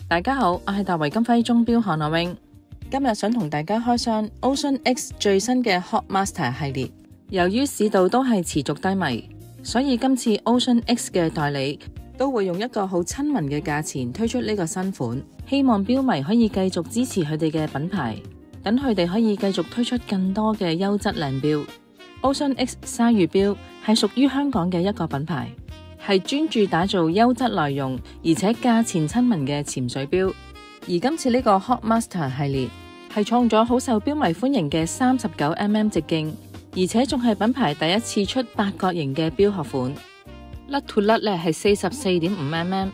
大家好，我係大圍金輝鐘錶韓樂詠，今日想同大家開箱 Ocean X 最新嘅 Hot Master 系列。由於市道都係持續低迷，所以今次 Ocean X 嘅代理都會用一個好親民嘅價錢推出呢個新款，希望錶迷可以繼續支持佢哋嘅品牌，等佢哋可以繼續推出更多嘅優質靚錶。Ocean X 鯊魚錶係屬於香港嘅一個品牌，係專注打造優質內容而且價錢親民嘅潛水錶。而今次呢個 Hot Master 系列係創咗好受錶迷歡迎嘅 39mm 直徑，而且仲係品牌第一次出八角形嘅錶殼款，甩脫甩咧係 44.5mm，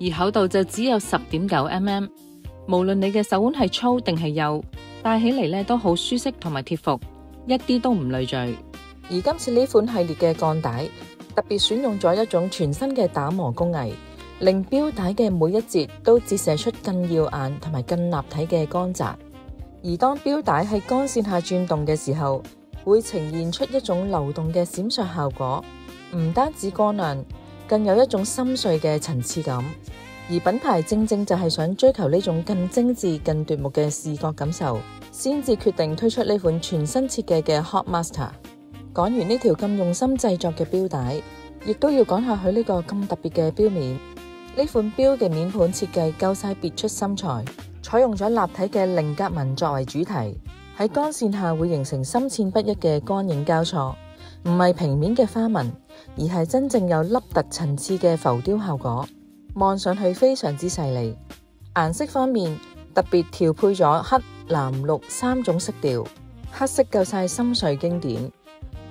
而厚度就只有 10.9mm。 無論你嘅手腕係粗定係幼，戴起嚟咧都好舒適同埋貼服，一啲都唔累贅。而今次呢款系列嘅鋼帶特別選用咗一種全新嘅打磨工藝，令錶帶嘅每一節都折射出更耀眼同埋更立體嘅光澤。而當錶帶喺光線下轉動嘅時候，會呈現出一種流動嘅閃爍效果，唔單止光亮，更有一種深邃嘅層次感。而品牌正正就係想追求呢種更精緻、更奪目嘅視覺感受，先至決定推出呢款全新設計嘅 Hot Master。講完呢條咁用心製作嘅錶帶，亦都要講下佢呢個咁特別嘅錶面。呢款錶嘅面盤設計夠晒別出心裁，採用咗立體嘅菱格紋作為主題，喺光線下會形成深淺不一嘅光影交錯，唔係平面嘅花紋，而係真正有凹凸層次嘅浮雕效果，望上去非常之細膩。顏色方面特別調配咗黑、藍、綠三種色調，黑色夠晒深邃經典，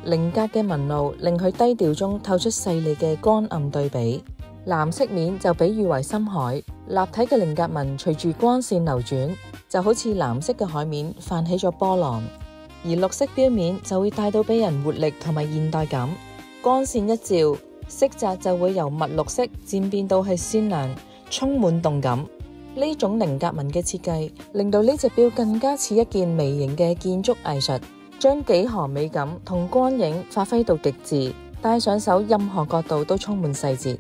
菱格嘅紋路令佢低調中透出細膩嘅光暗對比。藍色面就比喻為深海，立體嘅菱格紋隨住光線流轉，就好似藍色嘅海面泛起咗波浪。而綠色錶面就會帶到俾人活力同埋現代感，光線一照，色澤就會由墨綠色漸變到係鮮亮，充滿動感。呢種菱格紋嘅設計令到呢隻錶更加似一件微型嘅建築藝術，將幾何美感同光影發揮到極致，戴上手任何角度都充滿細節。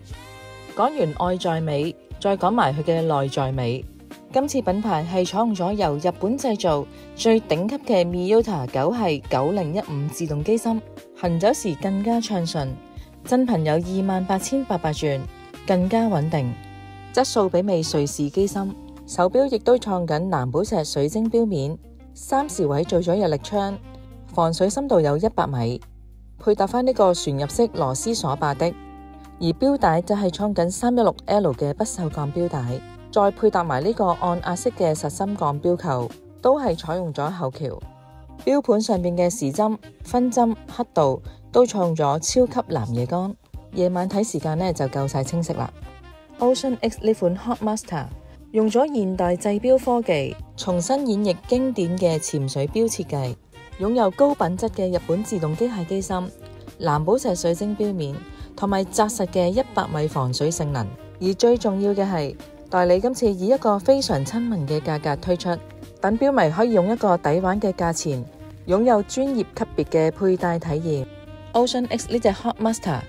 講完外在美，再講埋佢嘅內在美。今次品牌係採用咗由日本製造最頂級嘅 Miyota 9系9015自動機芯，行走時更加暢順，震頻有28800轉，更加穩定，質素媲美瑞士機芯。手錶亦都創緊藍寶石水晶錶面，3時位做咗日曆窗，防水深度有100米，配搭翻呢個旋入式螺絲鎖把的。而錶帶就係創緊 316L 嘅不鏽鋼錶帶，再配搭埋呢個按壓式嘅實心鋼錶扣，都係採用咗後橋。錶盤上面嘅時針、分針、刻度都採用咗超級藍夜光，夜晚睇時間呢就夠晒清晰啦。Ocean X 呢款 Hot Master 用咗現代製錶科技，重新演繹經典嘅潛水錶設計，擁有高品質嘅日本自動機械機芯、藍寶石水晶錶面，同埋紮實嘅100米防水性能。而最重要嘅係，代理今次以一個非常親民嘅價格推出，等錶迷可以用一個抵玩嘅價錢，擁有專業級別嘅佩戴體驗。Ocean X 呢隻 Hot Master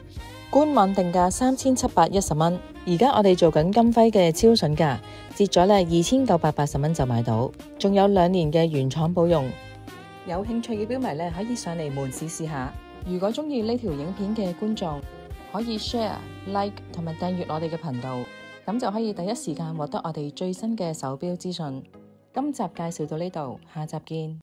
官網定價3710蚊，而家我哋做緊金輝嘅超筍價，折咗咧2980蚊就買到，仲有2年嘅原廠保用。有興趣嘅錶迷咧可以上嚟門市試下。如果中意呢條影片嘅觀眾，可以 share、like 同埋訂閱我哋嘅頻道，咁就可以第一時間獲得我哋最新嘅手錶資訊。今集介紹到呢度，下集見。